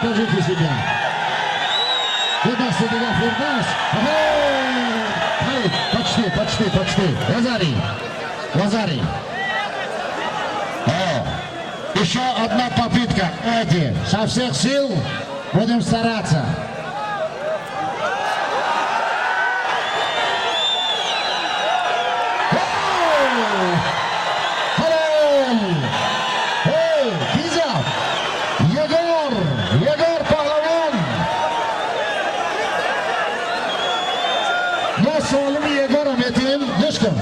тоже себя. Выдаст себя Фердас. Почти. Лазарий. Еще одна попытка. Эти. Со всех сил будем стараться. Егор Пахлавон. Я солimi Yegor'um eteyim. Düşkün.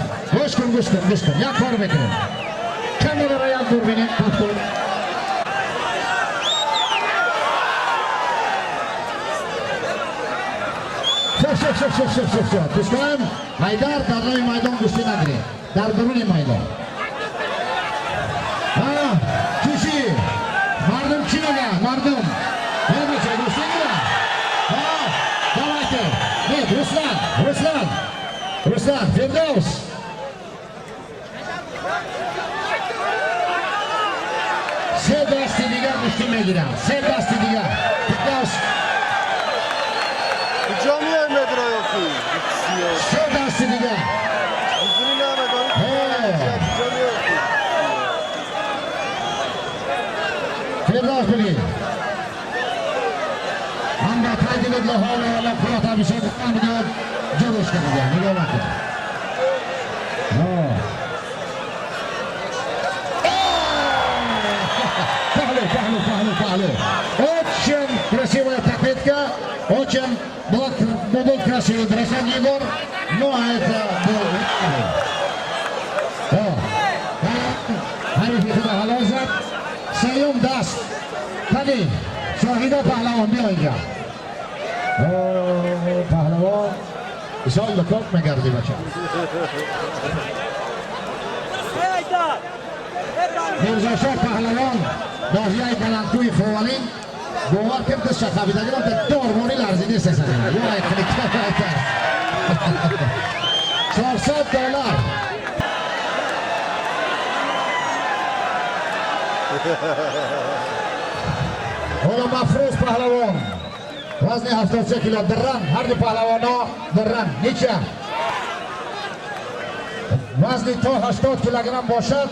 Yak var bekleyin. Kameraya yandır beni. Tutun. Çok. Düşkün. Haydar darlayı maydon düştüğün agri. Dardırını maydon. Kişi. Mardım Çin'e. Mardım. Ne biçim düştüğün mü? Давайте. Нет, Ruslan. Firdevs. Serbest diga düştüğüne girer. Serbest diga. Firdevs. Canı yermedir ayakı. Serbest diga. Yüzünü ne aradan? Canı yermedir. Firdevs biri. Anda kaydedip Lahore ve Fırat'a bir şey tutmadı. Coruş kadar. Neye bakın. Пахли. Очень красивая подпитка, очень был красивый дрессан Егор, но это был Harif Yıkıda Halazat, Sayum Das, Tadi, Şahida Pahlavon bir oyunca. Pahlavon, İsa'yla korkma gardi maça. Mirzaşah Pahlavon, Dahiyay Galantuy Fovalin, Boğar Kırkız Şakabidagilan da dormoni larzini sesini. Vay klikler aytar. $400. Ola Mafruz Pahlavon. Vazni 73 kilo Dırran. Hardi Pahlavona Dırran. Necha? Vazni to 80 kilogram boshad.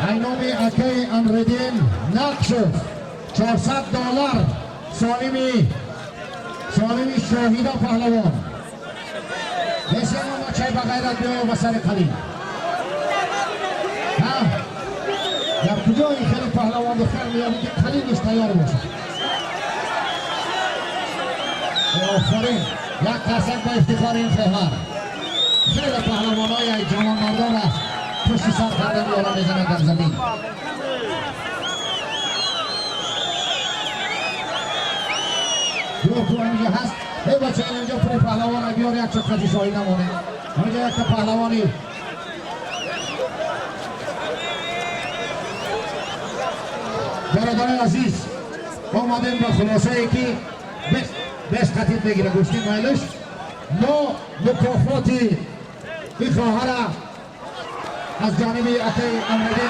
Aynomi Akay Amredin Naqshov $400 Solimi Shohida Pahlavon Besema çay bagayrat diyor basarı kalin ya kujoi khali Pahlavon khali ki kalin iş tayar olsun Aferin ya kasak ba iftikharin fehar khali Pahlavon ya jamanlarda پشت سر کردن یارا میزنه در زمین تو اینجا هست ای بچه اینجا پای پهلوان بیار یک چقدر شاهی نمونه اینجا یک پهلوانی برادران عزیز آمدیم با خلاصه ای که بست خطیب بگیره گوشتی مایلش نو مکافاتی این خواهر از جانب اکی امردین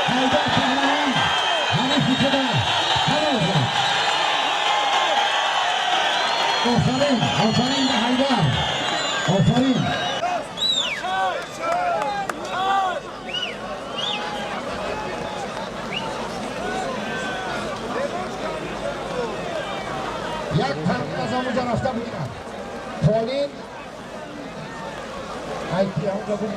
حیدر پهلوان حریف شده آفرین به حیدر آفرین یک فرق از آموزا رفته بودیم پالین ایتی همونجا بود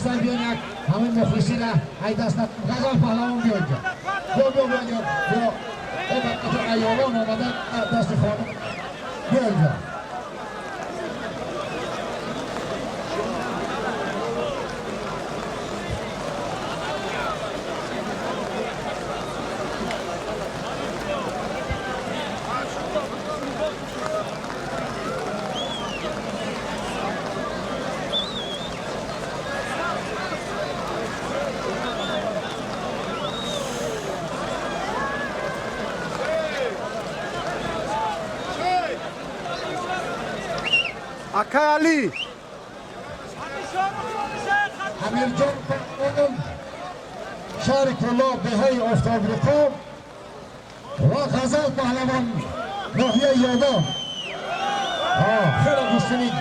دستان بیان یک همین مخلصی را ای دستان غزال پهلوان بیان بیا بیان بیا قطع ایالان آمدن دست خانم بیان Akay Ali. امیرجان پهلوان شهر کرلا بهای آفتابرکا و غزال پهلوان ناحیه یادا خیلی گوشتنی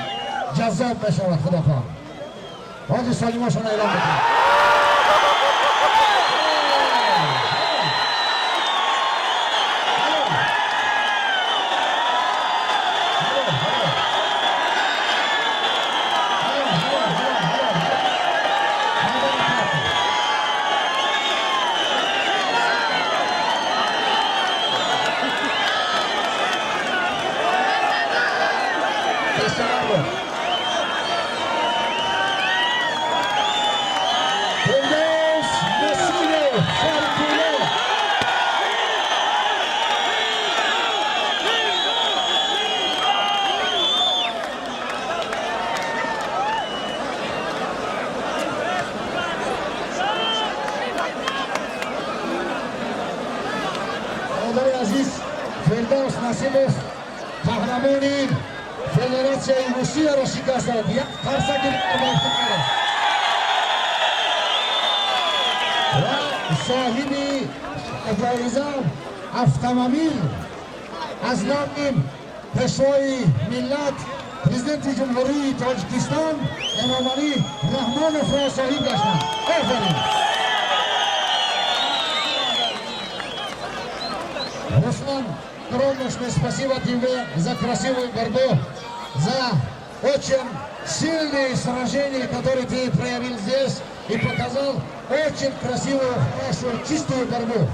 جذاب بشود خدا خواهد حاجی سالیماشون اعلام بکنید عزیز فردوس نسیموف قهرمان فدراسیای روسیه را شکست داد. یک فرصت و صاحب جایزه автомобиль از نام پیشوای ملت پرزیدنت جمهوری تاجیکستان امام علی رحمانوف را صاحب گشتند. آفرین. Руслан, огромное спасибо тебе за красивую борьбу, за очень сильные сражения, которые ты проявил здесь и показал очень красивую, хорошую, чистую борьбу.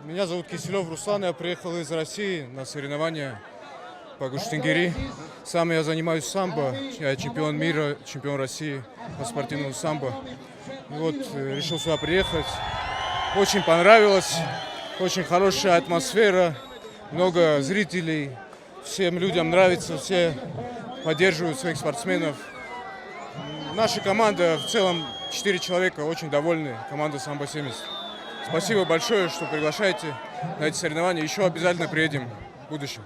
Меня зовут Киселев Руслан, я приехал из России на соревнования по Гуштингири. Сам я занимаюсь самбо, я чемпион мира, чемпион России по спортивному самбо. И вот решил сюда приехать, очень понравилось. Очень хорошая атмосфера, много зрителей, всем людям нравится, все поддерживают своих спортсменов. Наша команда, в целом 4 человека, очень довольны, команда Самбо-70. Спасибо большое, что приглашаете на эти соревнования, еще обязательно приедем в будущем.